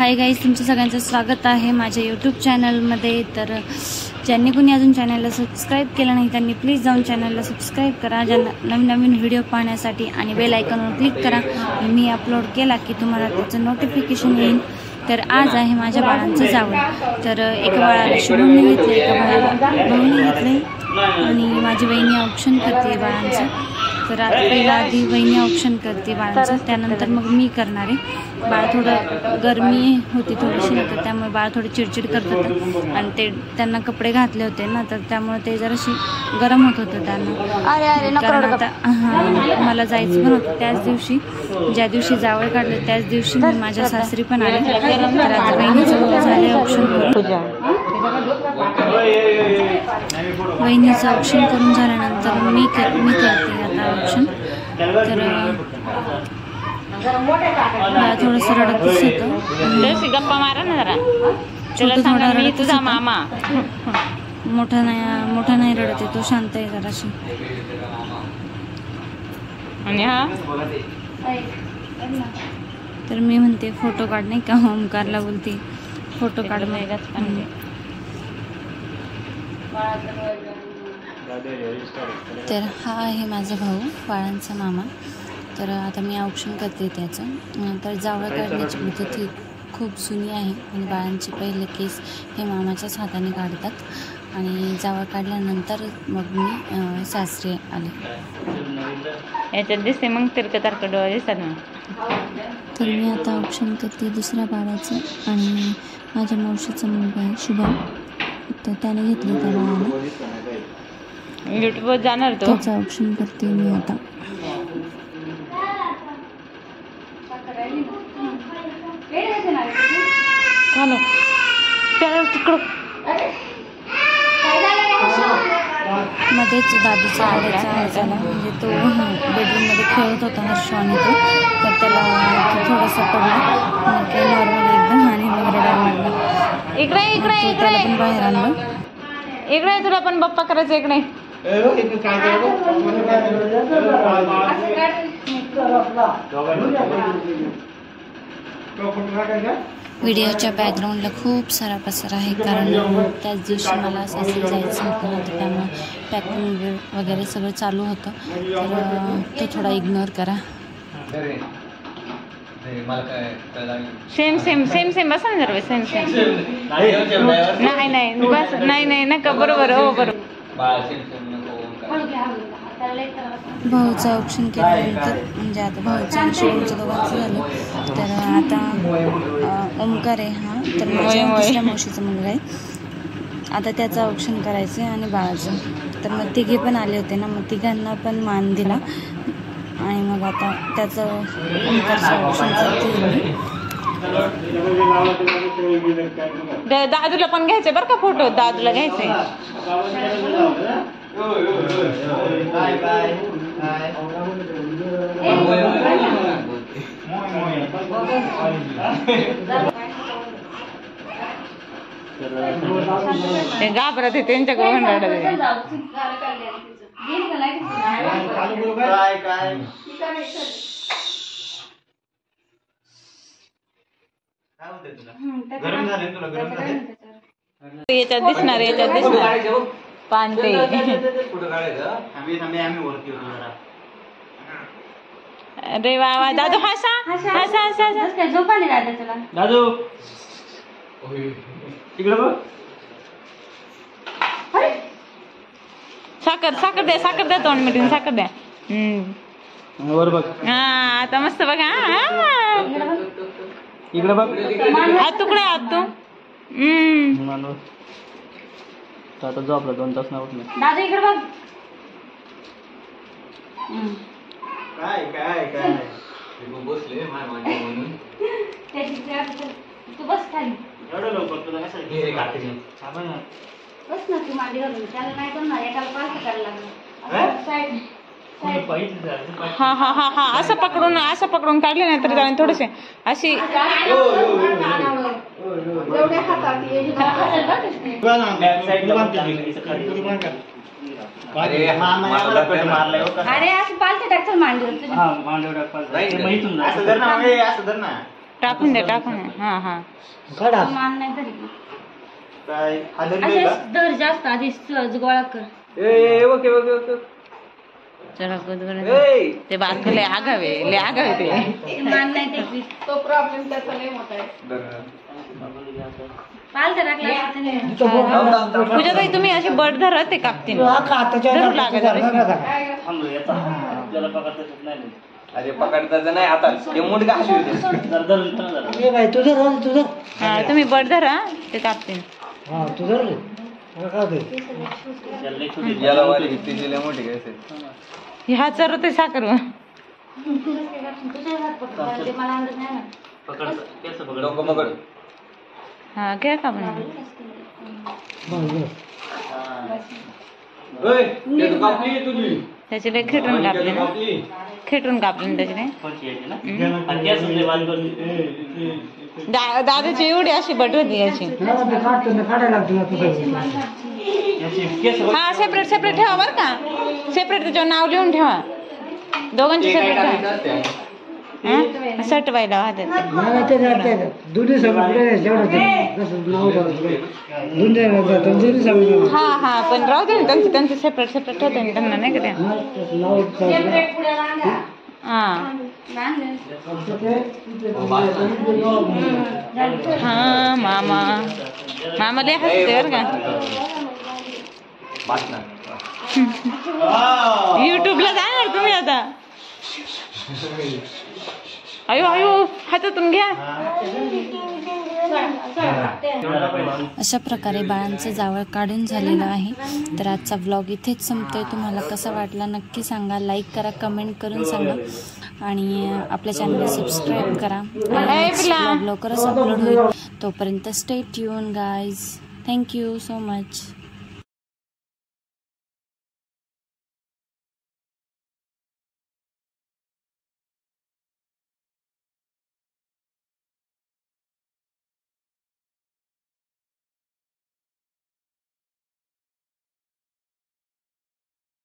Hi guys, तुमचं सगळ्यांचं स्वागत आहे माझ्या यूट्यूब चॅनलमध्ये। तर ज्यांनी कोणी अजून चॅनलला सबस्क्राईब केलं नाही त्यांनी प्लीज जाऊन चॅनलला सबस्क्राईब करा, ज्यांना नवीन नवीन व्हिडिओ पाहण्यासाठी, आणि बेल आयकॉनवर क्लिक करा। मी अपलोड केला की तुम्हाला त्याचं नोटिफिकेशन येईल। तर आज आहे माझ्या बाळांचं जावळ। तर एका बाळाला शुभमने घेतलं, एका बाळाला भाऊने घेतले, आणि माझी वहिनी औक्षण करते बाळांचं। तर आता पहिला आधी वहिनी औक्षण करते बाळांचं, त्यानंतर मग मी करणार आहे। बाळ थोडं गरमी होती थोडीशी, तर त्यामुळे बाळ थोडं चिडचिड करत होतं, आणि त्यांना कपडे घातले होते ना, तर त्यामुळे ते जराशी गरम होत होतं त्यांना। कारण आता मला जायचं पण होतं त्याच दिवशी, ज्या दिवशी जावळ काढले त्याच दिवशी मी माझ्या सासरी पण आले। तर आता वहिनीचं झाले औक्षण करून, वहिनीचं औक्षण करून झाल्यानंतर मी करते आता औक्षण। तर थोडंसं रडतच होतं, गप्पा मारा ना जरा, थोडा रडतच मामा, मोठा नाही रडत आहे, तो शांत आहे जराशी। आणि हा तर मी म्हणते फोटो काढ, नाही का, ओमकारला बोलते फोटो काढ। तर हा आहे माझा भाऊ, बाळांचा मामा। तर आता मी औक्षण करते त्याचं। तर जावळ काढण्याची पद्धत ही खूप जुनी आहे, आणि बाळांचे पहिले केस हे मामाच्याच हाताने काढतात, आणि जावळ काढल्यानंतर मग मी सासरे आले। याच्यात दिसते मग तिरकं डोळे दिसतात मग। तर मी आता औक्षण करते दुसऱ्या बाळाचं, आणि माझ्या मावशीचा मुलगा आहे शुभम, तर त्याने घेतले त्या बाळाला, युट्यूबवर जाणार तो, त्याचं औक्षण करते मी आता। मध्येच दादूचा आवाज झाला, म्हणजे तो बेडरूममध्ये खेळत होता हर्ष आणि तो, तर त्याला थोडंसं पडलं काही नॉर्मल एकदम, आणि मग रडायला लागला। इकडे त्याला पण बाहेर आणलं। इकडे तुला पण बाप्पा करायचं, इकडे व्हिडिओच्या बॅकग्राऊंडला खूप सारा पसारा आहे, कारण त्याच दिवशी मला सासरी जायचं होतं, तर त्यामुळे पॅकिंग वगैरे सगळं चालू होतं, तर तो थोडा इग्नोर करा। सेम बस ना जरा, सेम नाही बस, नाही नका, बरोबर हो बरोबर। भाऊचं औक्षण केल्यानंतर, म्हणजे आता भाऊचं आणि शिवमचं दोघांचं झालं, तर आता ओमकार आहे हा, तर माझ्या दुसऱ्या मावशीचा मुलगा आहे, आता त्याचं औक्षण करायचं आहे आणि बाळाचं। तर मग तिघे पण आले होते ना, मग तिघांना पण मान दिला, आणि मग आता त्याचं ओमकारचं औक्षण करते। दादूला पण घ्यायचे बरं का फोटो, दादूला घ्यायचे। ते घाबरत आहे त्यांच्याकडून याच्यात दिसणार पानते। अरे वा दादू, हसा झोप आली दादू, इकडे बघ, साखर द्या तोंड मिठून, साखर द्या। वर बघ, हा आता मस्त बघा, इकडे बघ, तुकडे आहात तू, आता झोपला 2 तास नाही उठला। दादा इकडे बघ, काय बसले म्हणून तू बस खाली, एवढं लवकर तुला कसं बस ना तू मांडी घालून, त्याला नाही करणार, एकाला पालथं करायला लागलं। हा असं पकडून काढले नाही तर जाणे थोडेसे अशी, अरे असं पालथं टाकलं मांडीवर, असं धर ना, टाकून द्या टाकून द्या. हा हा मान नाही तरी दर जास्त आधी सहज गोळा कर. चला ते बात लय आगावे ते मान नाही ते तो प्रॉब्लेम त्याचा लय मोठा आहे. पाल तर टाकला पूजा ताई तुम्ही अशी बट धरत ते कापतील धरू लागत. अरे पकडताच नाही आता हे मुंडका हा तुम्ही बट धरा ते कापतील. ह्या चर ते साखर हा घ्या का पण त्याचे खेटून कापले ना खेटून कापले ना त्याचे दादाची एवढी अशी बट होती याची. हा सेपरेट सेपरेट ठेवा बरं का सेपरेट त्याच्यावर नाव लिहून ठेवा दोघांची सेपरेट ठेवा. सटवायला वाहतात हा हा पण राहू दे ना त्यांचं सेपरेट सेपरेट ठेवते ना त्यांना नाही का त्या. हा हा मामा मामा लय हसते बरं का. युट्यूबला जाणार तुम्ही आता. अयो अयो हातातून घ्या. अशा प्रकारे बाळांचं जावळ काढून झालेलं आहे. तर आजचा व्लॉग इथेच संपतोय. तुम्हाला कसा वाटला नक्की सांगा. लाईक करा कमेंट करून सांगा आणि आपल्या चॅनलला सबस्क्राईब करा. व्लॉग लवकरच अपलोड होईल. तोपर्यंत stay tune guys. Thank you so much.